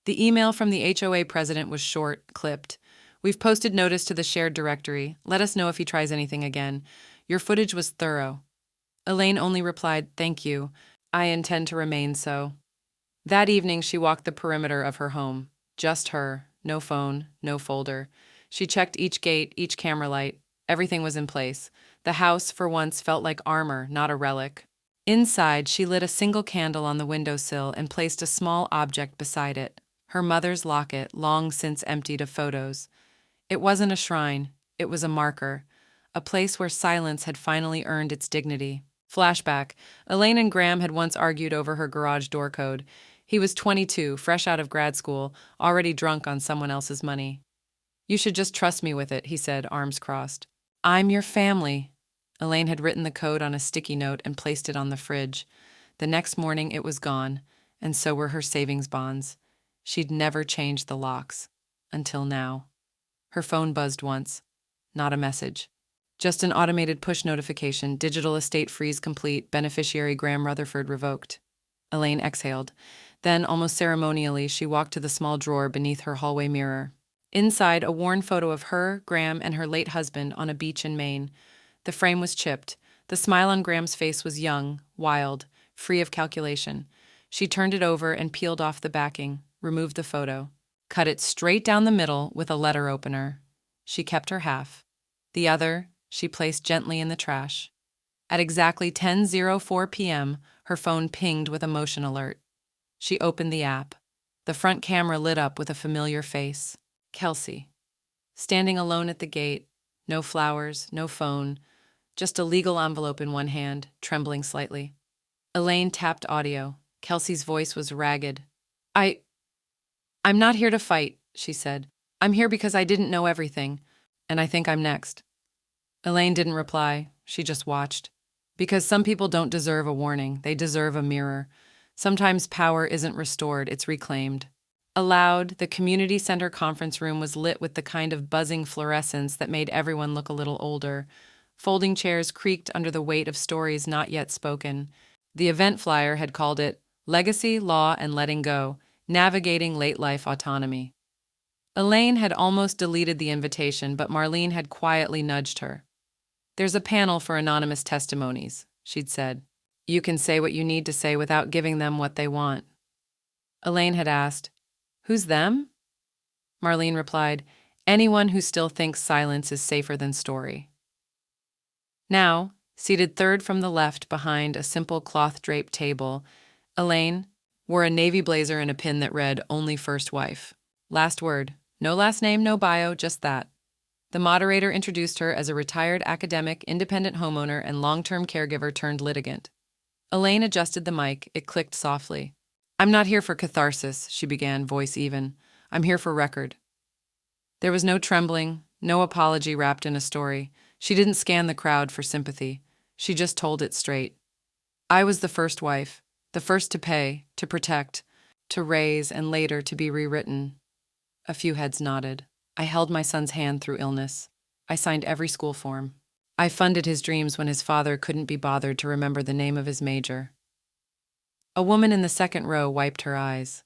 The email from the HOA president was short, clipped. We've posted notice to the shared directory. Let us know if he tries anything again. Your footage was thorough. Elaine only replied, "Thank you. I intend to remain so." That evening, she walked the perimeter of her home. Just her. No phone, no folder. She checked each gate, each camera light. Everything was in place. The house, for once, felt like armor, not a relic. Inside, she lit a single candle on the windowsill and placed a small object beside it. Her mother's locket, long since emptied of photos. It wasn't a shrine. It was a marker. A place where silence had finally earned its dignity. Flashback. Elaine and Graham had once argued over her garage door code. He was 22, fresh out of grad school, already drunk on someone else's money. "You should just trust me with it," he said, arms crossed. "I'm your family." Elaine had written the code on a sticky note and placed it on the fridge. The next morning it was gone, and so were her savings bonds. She'd never changed the locks. Until now. Her phone buzzed once. Not a message. Just an automated push notification: digital estate freeze complete, beneficiary Graham Rutherford revoked. Elaine exhaled. Then, almost ceremonially, she walked to the small drawer beneath her hallway mirror. Inside, a worn photo of her, Graham, and her late husband on a beach in Maine. The frame was chipped. The smile on Graham's face was young, wild, free of calculation. She turned it over and peeled off the backing, removed the photo, cut it straight down the middle with a letter opener. She kept her half. The other, she placed gently in the trash. At exactly 10:04 p.m., her phone pinged with a motion alert. She opened the app. The front camera lit up with a familiar face. Kelsey. Standing alone at the gate. No flowers, no phone. Just a legal envelope in one hand, trembling slightly. Elaine tapped audio. Kelsey's voice was ragged. I'm not here to fight," she said. "I'm here because I didn't know everything, and I think I'm next." Elaine didn't reply. She just watched. Because some people don't deserve a warning. They deserve a mirror. Sometimes power isn't restored, it's reclaimed. Aloud, the community center conference room was lit with the kind of buzzing fluorescence that made everyone look a little older. Folding chairs creaked under the weight of stories not yet spoken. The event flyer had called it Legacy, Law, and Letting Go, Navigating Late Life Autonomy. Elaine had almost deleted the invitation, but Marlene had quietly nudged her. "There's a panel for anonymous testimonies," she'd said. "You can say what you need to say without giving them what they want." Elaine had asked, "Who's them?" Marlene replied, "Anyone who still thinks silence is safer than story." Now, seated third from the left behind a simple cloth-draped table, Elaine wore a navy blazer and a pin that read, "Only First Wife." Last word. No last name, no bio, just that. The moderator introduced her as a retired academic, independent homeowner, and long-term caregiver turned litigant. Elaine adjusted the mic. It clicked softly. "I'm not here for catharsis," she began, voice even. "I'm here for record." There was no trembling, no apology wrapped in a story. She didn't scan the crowd for sympathy. She just told it straight. "I was the first wife, the first to pay, to protect, to raise, and later to be rewritten." A few heads nodded. "I held my son's hand through illness. I signed every school form. I funded his dreams when his father couldn't be bothered to remember the name of his major." A woman in the second row wiped her eyes.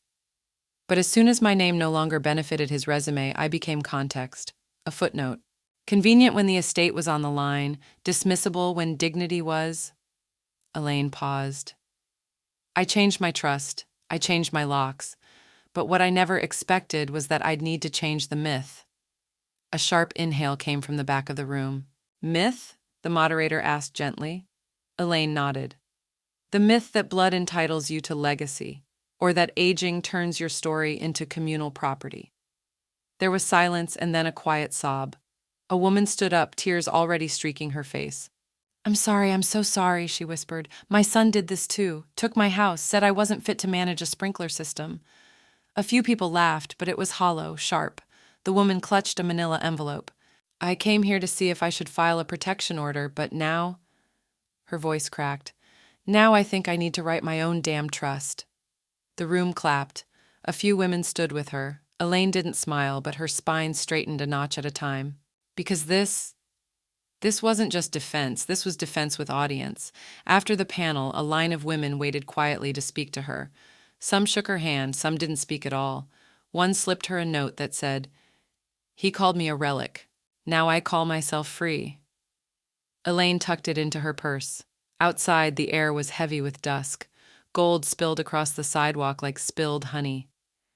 "But as soon as my name no longer benefited his resume, I became context, a footnote. Convenient when the estate was on the line, dismissible when dignity was." Elaine paused. "I changed my trust. I changed my locks. But what I never expected was that I'd need to change the myth." A sharp inhale came from the back of the room. "Myth?" the moderator asked gently. Elaine nodded. "The myth that blood entitles you to legacy, or that aging turns your story into communal property." There was silence and then a quiet sob. A woman stood up, tears already streaking her face. I'm so sorry, she whispered. My son did this too. Took my house, said I wasn't fit to manage a sprinkler system. A few people laughed, but it was hollow, sharp. The woman clutched a manila envelope. I came here to see if I should file a protection order, but now... Her voice cracked. Now I think I need to write my own damn trust. The room clapped. A few women stood with her. Elaine didn't smile, but her spine straightened a notch at a time. Because this wasn't just defense, this was defense with audience. After the panel, a line of women waited quietly to speak to her. Some shook her hand, some didn't speak at all. One slipped her a note that said, "He called me a relic. Now I call myself free." Elaine tucked it into her purse. Outside, the air was heavy with dusk. Gold spilled across the sidewalk like spilled honey.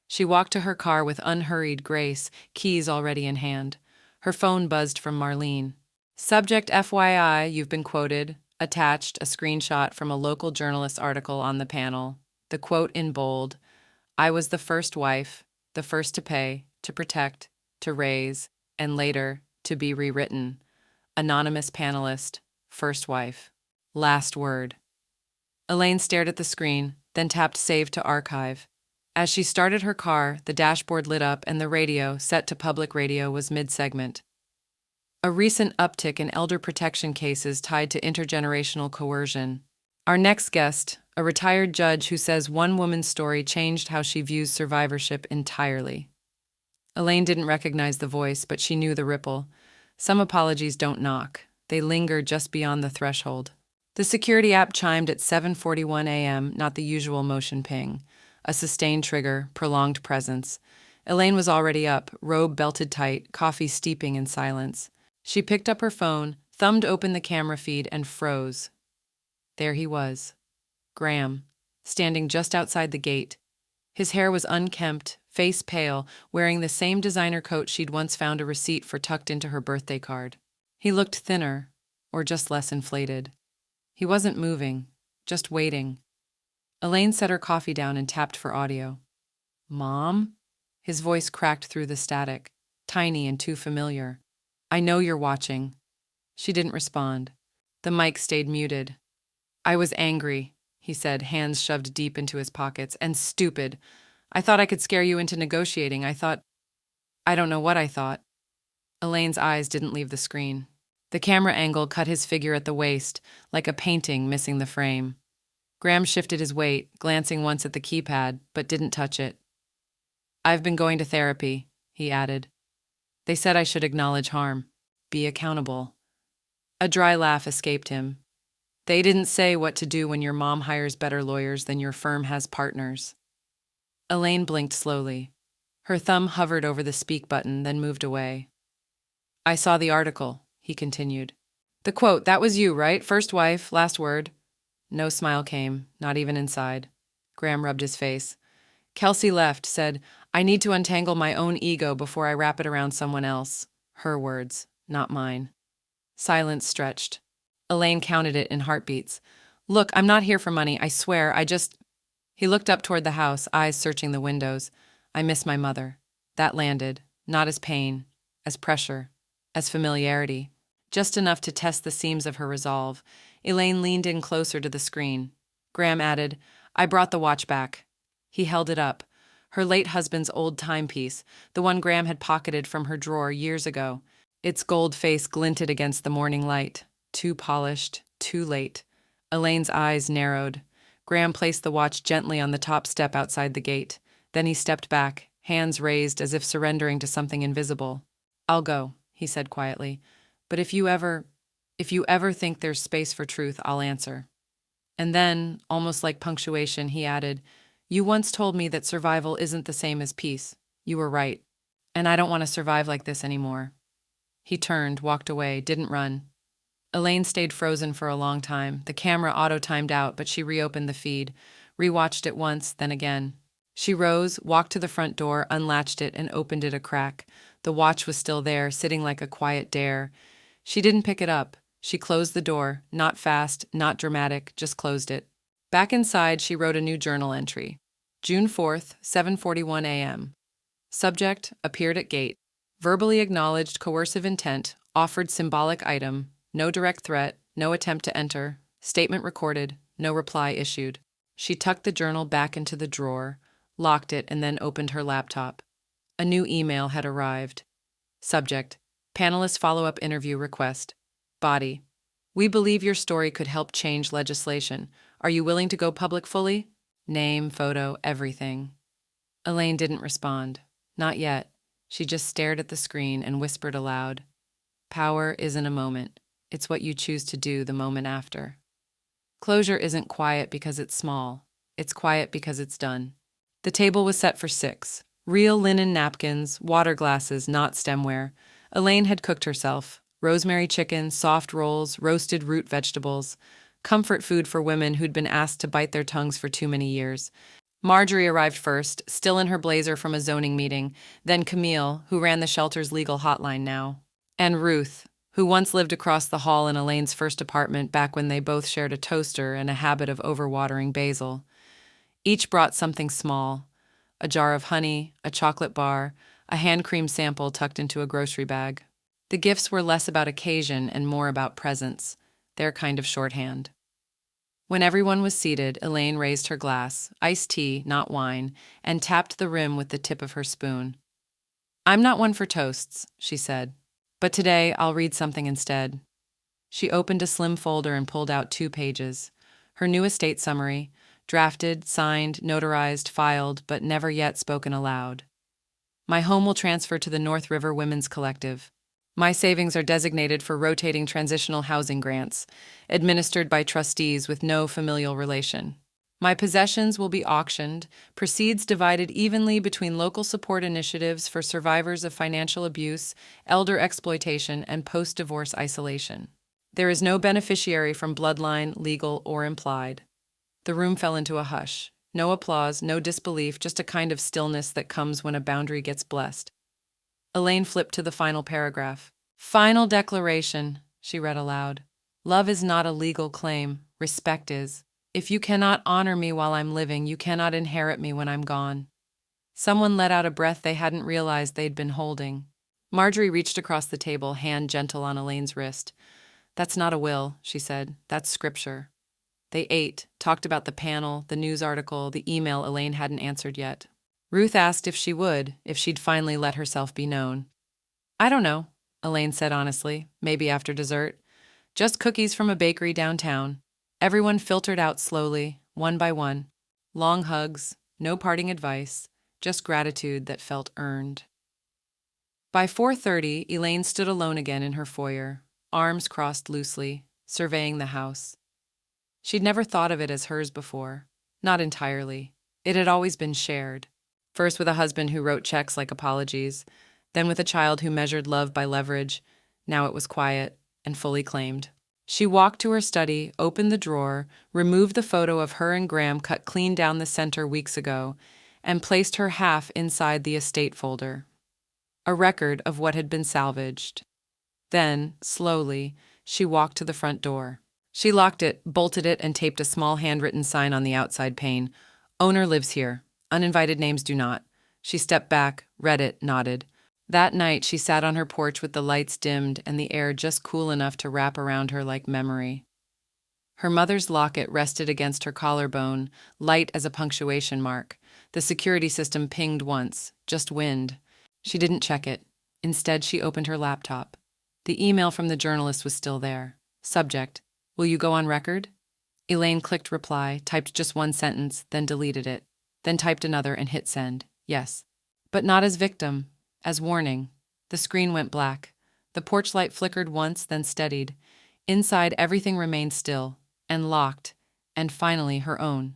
She walked to her car with unhurried grace, keys already in hand. Her phone buzzed from Marlene. "Subject FYI, you've been quoted." Attached, a screenshot from a local journalist article on the panel. The quote in bold, "I was the first wife, the first to pay, to protect, to raise, and later to be rewritten. Anonymous panelist, first wife. Last word." Elaine stared at the screen, then tapped Save to archive. As she started her car, the dashboard lit up and the radio, set to public radio, was mid-segment. A recent uptick in elder protection cases tied to intergenerational coercion. Our next guest, a retired judge who says one woman's story changed how she views survivorship entirely. Elaine didn't recognize the voice, but she knew the ripple. Some apologies don't knock. They linger just beyond the threshold. The security app chimed at 7:41 a.m., not the usual motion ping. A sustained trigger, prolonged presence. Elaine was already up, robe belted tight, coffee steeping in silence. She picked up her phone, thumbed open the camera feed, and froze. There he was. Graham, standing just outside the gate. His hair was unkempt, face pale, wearing the same designer coat she'd once found a receipt for tucked into her birthday card. He looked thinner, or just less inflated. He wasn't moving, just waiting. Elaine set her coffee down and tapped for audio. "Mom?" His voice cracked through the static, tiny and too familiar. "I know you're watching." She didn't respond. The mic stayed muted. "I was angry," he said, hands shoved deep into his pockets, "and stupid. I thought I could scare you into negotiating. I don't know what I thought." Elaine's eyes didn't leave the screen. The camera angle cut his figure at the waist, like a painting missing the frame. Graham shifted his weight, glancing once at the keypad, but didn't touch it. "I've been going to therapy," he added. "They said I should acknowledge harm. Be accountable." A dry laugh escaped him. "They didn't say what to do when your mom hires better lawyers than your firm has partners." Elaine blinked slowly. Her thumb hovered over the speak button, then moved away. "I saw the article," he continued. "The quote, that was you, right? First wife, last word." No smile came, not even inside. Graham rubbed his face. "Kelsey left, said, I need to untangle my own ego before I wrap it around someone else." Her words, not mine. Silence stretched. Elaine counted it in heartbeats. "Look, I'm not here for money, I swear, He looked up toward the house, eyes searching the windows. "I miss my mother." That landed, not as pain, as pressure, as familiarity. Just enough to test the seams of her resolve. Elaine leaned in closer to the screen. Graham added, "I brought the watch back." He held it up. Her late husband's old timepiece, the one Graham had pocketed from her drawer years ago. Its gold face glinted against the morning light. Too polished, too late. Elaine's eyes narrowed. Graham placed the watch gently on the top step outside the gate. Then he stepped back, hands raised as if surrendering to something invisible. "I'll go," he said quietly. "But if you ever think there's space for truth, I'll answer." And then, almost like punctuation, he added, "You once told me that survival isn't the same as peace. You were right. And I don't want to survive like this anymore." He turned, walked away, didn't run. Elaine stayed frozen for a long time. The camera auto-timed out, but she reopened the feed, rewatched it once, then again. She rose, walked to the front door, unlatched it, and opened it a crack. The watch was still there, sitting like a quiet dare. She didn't pick it up. She closed the door, not fast, not dramatic, just closed it. Back inside, she wrote a new journal entry. June 4th, 7:41 a.m. Subject, appeared at gate. Verbally acknowledged coercive intent, offered symbolic item, no direct threat, no attempt to enter. Statement recorded, no reply issued. She tucked the journal back into the drawer, locked it, and then opened her laptop. A new email had arrived. Subject: Panelist follow-up interview request. Body: We believe your story could help change legislation. Are you willing to go public fully? Name, photo, everything. Elaine didn't respond. Not yet. She just stared at the screen and whispered aloud. Power isn't a moment. It's what you choose to do the moment after. Closure isn't quiet because it's small. It's quiet because it's done. The table was set for 6. Real linen napkins, water glasses, not stemware. Elaine had cooked herself. Rosemary chicken, soft rolls, roasted root vegetables. Comfort food for women who'd been asked to bite their tongues for too many years. Marjorie arrived first, still in her blazer from a zoning meeting, then Camille, who ran the shelter's legal hotline now, and Ruth, who once lived across the hall in Elaine's first apartment back when they both shared a toaster and a habit of overwatering basil. Each brought something small: a jar of honey, a chocolate bar, a hand cream sample tucked into a grocery bag. The gifts were less about occasion and more about presence, their kind of shorthand. When everyone was seated, Elaine raised her glass, iced tea, not wine, and tapped the rim with the tip of her spoon. I'm not one for toasts, she said, but today I'll read something instead. She opened a slim folder and pulled out 2 pages. Her new estate summary, drafted, signed, notarized, filed, but never yet spoken aloud. My home will transfer to the North River Women's Collective. My savings are designated for rotating transitional housing grants, administered by trustees with no familial relation. My possessions will be auctioned, proceeds divided evenly between local support initiatives for survivors of financial abuse, elder exploitation, and post-divorce isolation. There is no beneficiary from bloodline, legal, or implied. The room fell into a hush. No applause, no disbelief, just a kind of stillness that comes when a boundary gets blessed. Elaine flipped to the final paragraph. Final declaration, she read aloud. Love is not a legal claim. Respect is. If you cannot honor me while I'm living, you cannot inherit me when I'm gone. Someone let out a breath they hadn't realized they'd been holding. Marjorie reached across the table, hand gentle on Elaine's wrist. That's not a will, she said. That's scripture. They ate, talked about the panel, the news article, the email Elaine hadn't answered yet. Ruth asked if she'd finally let herself be known. I don't know, Elaine said honestly, maybe after dessert. Just cookies from a bakery downtown. Everyone filtered out slowly, one by one. Long hugs, no parting advice, just gratitude that felt earned. By 4:30, Elaine stood alone again in her foyer, arms crossed loosely, surveying the house. She'd never thought of it as hers before. Not entirely. It had always been shared. First with a husband who wrote checks like apologies, then with a child who measured love by leverage. Now it was quiet and fully claimed. She walked to her study, opened the drawer, removed the photo of her and Graham cut clean down the center weeks ago, and placed her half inside the estate folder. A record of what had been salvaged. Then, slowly, she walked to the front door. She locked it, bolted it, and taped a small handwritten sign on the outside pane. Owner lives here. Uninvited names do not. She stepped back, read it, nodded. That night she sat on her porch with the lights dimmed and the air just cool enough to wrap around her like memory. Her mother's locket rested against her collarbone, light as a punctuation mark. The security system pinged once, just wind. She didn't check it. Instead, she opened her laptop. The email from the journalist was still there. Subject: Will you go on record? Elaine clicked reply, typed just one sentence, then deleted it. Then typed another and hit send. Yes. But not as victim, as warning. The screen went black. The porch light flickered once, then steadied. Inside, everything remained still, and locked, and finally her own.